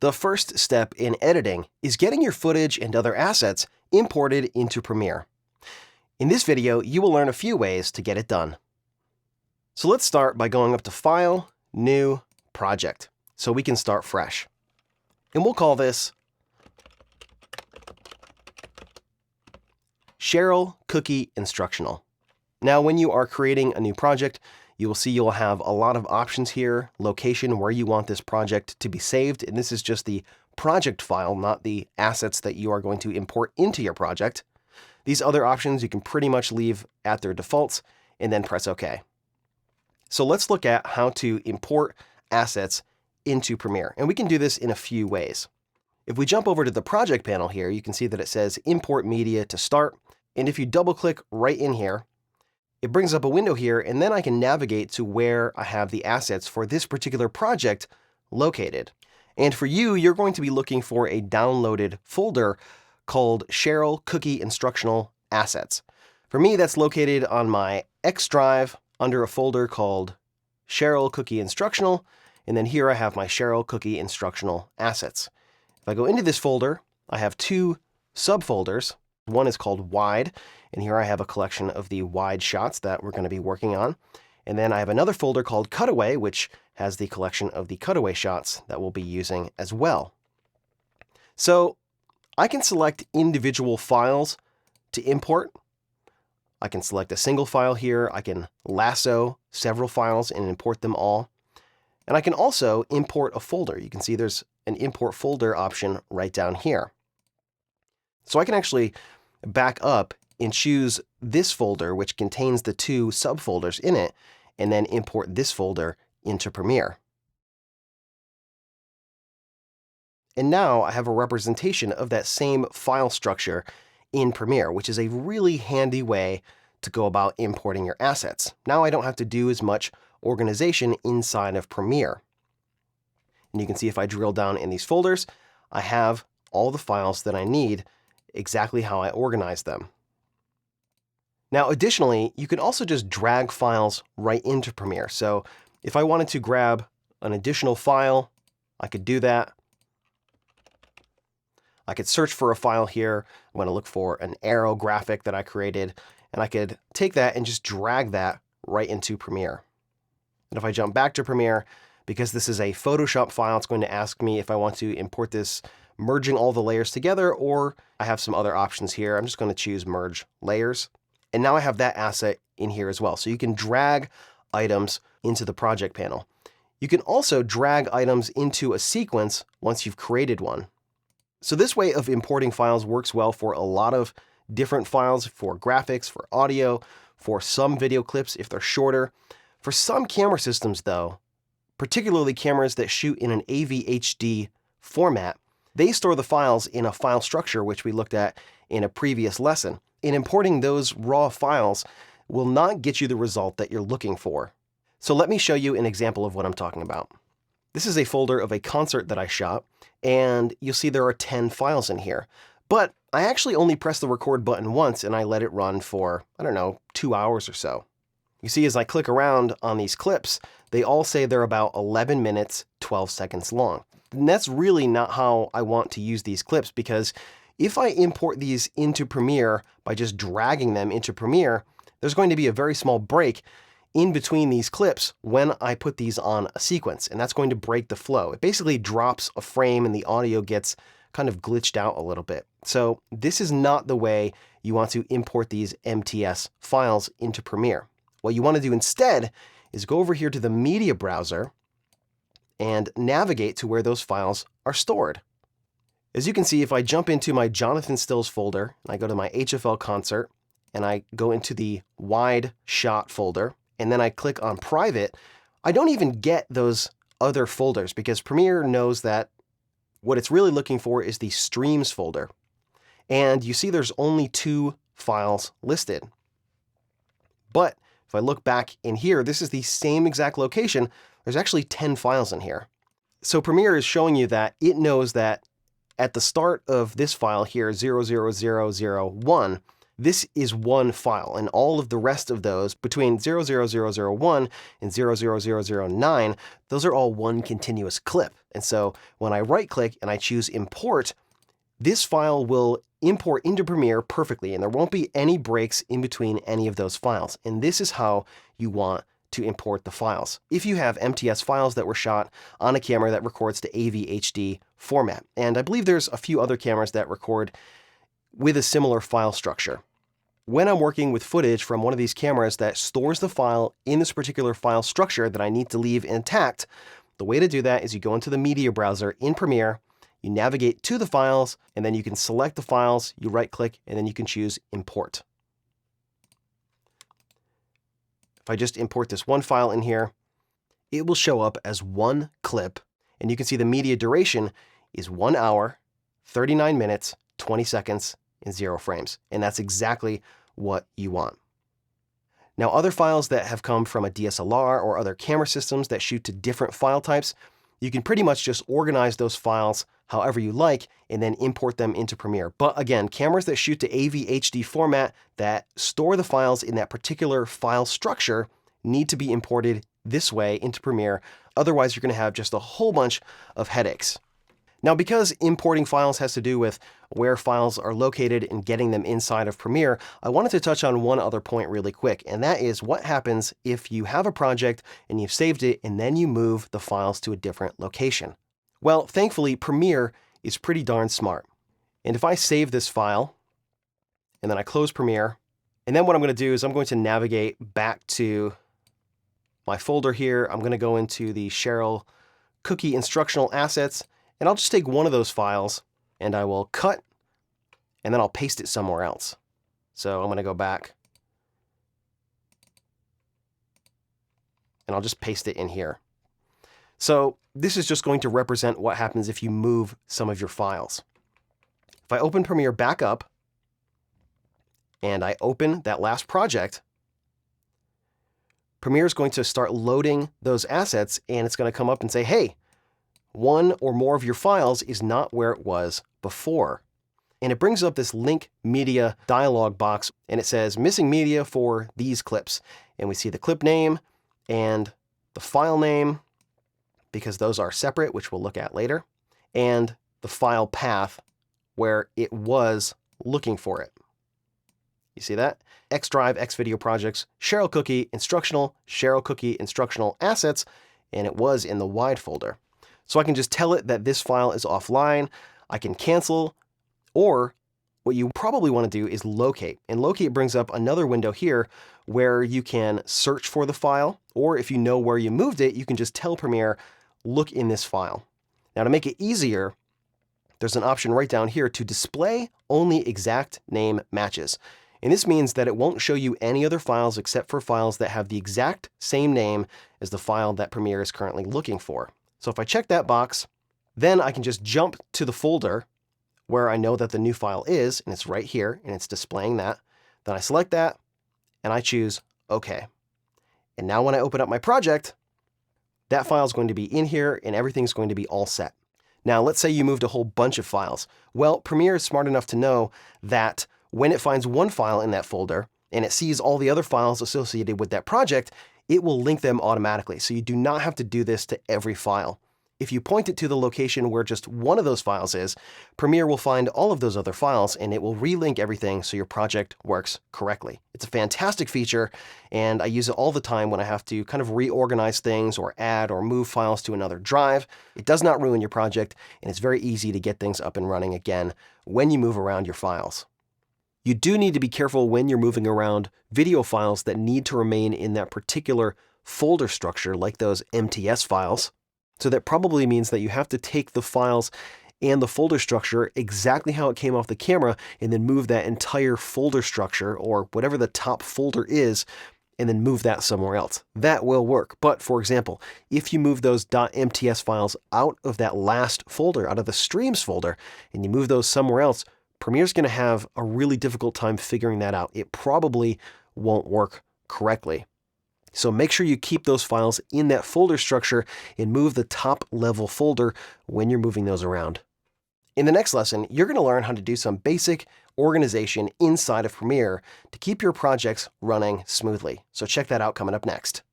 The first step in editing is getting your footage and other assets imported into Premiere. In this video, you will learn a few ways to get it done. So let's start by going up to File, New, Project, so we can start fresh. And we'll call this Cheryl Cookie Instructional. Now, when you are creating a new project, you will see you'll have a lot of options here, location, where you want this project to be saved, and this is just the project file, not the assets that you are going to import into your project. These other options you can pretty much leave at their defaults and then press OK. So let's look at how to import assets into Premiere, and we can do this in a few ways. If we jump over to the project panel here, you can see that it says Import Media to start, and if you double-click right in here, it brings up a window here, and then I can navigate to where I have the assets for this particular project located. And for you, you're going to be looking for a downloaded folder called Cheryl Cookie Instructional Assets. For me, that's located on my X drive under a folder called Cheryl Cookie Instructional, and then here I have my Cheryl Cookie Instructional Assets. If I go into this folder, I have two subfolders. One is called Wide, and here I have a collection of the wide shots that we're going to be working on. And then I have another folder called Cutaway, which has the collection of the cutaway shots that we'll be using as well. So I can select individual files to import. I can select a single file here. I can lasso several files and import them all. And I can also import a folder. You can see there's an import folder option right down here. So I can actually back up and choose this folder, which contains the two subfolders in it, and then import this folder into Premiere. And now I have a representation of that same file structure in Premiere, which is a really handy way to go about importing your assets. Now I don't have to do as much organization inside of Premiere. And you can see if I drill down in these folders, I have all the files that I need, exactly how I organize them. Now, additionally, you can also just drag files right into Premiere. So if I wanted to grab an additional file, I could do that. I could search for a file here. I'm going to look for an arrow graphic that I created, and I could take that and just drag that right into Premiere. And if I jump back to Premiere, because this is a Photoshop file, it's going to ask me if I want to import this merging all the layers together, or I have some other options here. I'm just going to choose Merge Layers. And now I have that asset in here as well. So you can drag items into the project panel. You can also drag items into a sequence once you've created one. So this way of importing files works well for a lot of different files, for graphics, for audio, for some video clips if they're shorter. For some camera systems though, particularly cameras that shoot in an AV-HD format, they store the files in a file structure, which we looked at in a previous lesson. And importing those raw files will not get you the result that you're looking for. So let me show you an example of what I'm talking about. This is a folder of a concert that I shot, and you'll see there are 10 files in here. But I actually only pressed the record button once, and I let it run for, 2 hours or so. You see, as I click around on these clips, they all say they're about 11 minutes, 12 seconds long. And that's really not how I want to use these clips, because if I import these into Premiere by just dragging them into Premiere, there's going to be a very small break in between these clips when I put these on a sequence, and that's going to break the flow. It basically drops a frame and the audio gets kind of glitched out a little bit. So this is not the way you want to import these MTS files into Premiere. What you want to do instead is go over here to the media browser and navigate to where those files are stored. As you can see, if I jump into my Jonathan Stills folder, and I go to my HFL concert, and I go into the wide shot folder, and then I click on private, I don't even get those other folders because Premiere knows that what it's really looking for is the streams folder. And you see there's only 2 files listed. But if I look back in here, this is the same exact location. There's actually 10 files in here. So Premiere is showing you that it knows that at the start of this file here, 00001, This is one file, and all of the rest of those between 00001 and 00009, those are all one continuous clip. And so when I right-click and I choose Import, this file will import into Premiere perfectly, and there won't be any breaks in between any of those files. And this is how you want to import the files. If you have MTS files that were shot on a camera that records to AV-HD format, and I believe there's a few other cameras that record with a similar file structure. When I'm working with footage from one of these cameras that stores the file in this particular file structure that I need to leave intact, the way to do that is you go into the media browser in Premiere, you navigate to the files, and then you can select the files, you right-click, and then you can choose Import. If I just import this one file in here, it will show up as one clip, and you can see the media duration is 1 hour, 39 minutes, 20 seconds, and 0 frames. And that's exactly what you want. Now, other files that have come from a DSLR or other camera systems that shoot to different file types, you can pretty much just organize those files however you like and then import them into Premiere. But again, cameras that shoot to AV-HD format that store the files in that particular file structure need to be imported this way into Premiere. Otherwise, you're going to have just a whole bunch of headaches. Now, because importing files has to do with where files are located and getting them inside of Premiere, I wanted to touch on one other point really quick, and that is what happens if you have a project and you've saved it and then you move the files to a different location. Well, thankfully, Premiere is pretty darn smart. And if I save this file, and then I close Premiere, and then what I'm going to do is I'm going to navigate back to my folder here. I'm going to go into the Cheryl Cookie Instructional Assets, and I'll just take one of those files and I will cut, and then I'll paste it somewhere else. So I'm going to go back and I'll just paste it in here. So this is just going to represent what happens if you move some of your files. If I open Premiere back up and I open that last project, Premiere is going to start loading those assets, and it's going to come up and say, hey, one or more of your files is not where it was before. And it brings up this link media dialog box, and it says missing media for these clips. And we see the clip name and the file name, because those are separate, which we'll look at later, and the file path where it was looking for it. You see that? X Drive, X Video Projects, Cheryl Cookie Instructional Assets, and it was in the wide folder. So I can just tell it that this file is offline. I can cancel, or what you probably want to do is locate. And locate brings up another window here where you can search for the file, or if you know where you moved it, you can just tell Premiere, look in this file. Now, to make it easier, there's an option right down here to display only exact name matches. And this means that it won't show you any other files except for files that have the exact same name as the file that Premiere is currently looking for. So if I check that box, then I can just jump to the folder where I know that the new file is, and it's right here, and it's displaying that. Then I select that, and I choose OK. And now when I open up my project, that file is going to be in here, and everything's going to be all set. Now, let's say you moved a whole bunch of files. Well, Premiere is smart enough to know that when it finds one file in that folder, and it sees all the other files associated with that project, it will link them automatically. So you do not have to do this to every file. If you point it to the location where just one of those files is, Premiere will find all of those other files and it will relink everything so your project works correctly. It's a fantastic feature, and I use it all the time when I have to kind of reorganize things or add or move files to another drive. It does not ruin your project, and it's very easy to get things up and running again when you move around your files. You do need to be careful when you're moving around video files that need to remain in that particular folder structure, like those MTS files. So that probably means that you have to take the files and the folder structure exactly how it came off the camera and then move that entire folder structure, or whatever the top folder is, and then move that somewhere else. That will work. But for example, if you move those .mts files out of that last folder, out of the streams folder, and you move those somewhere else, Premiere's going to have a really difficult time figuring that out. It probably won't work correctly. So make sure you keep those files in that folder structure and move the top level folder when you're moving those around. In the next lesson, you're going to learn how to do some basic organization inside of Premiere to keep your projects running smoothly. So check that out coming up next.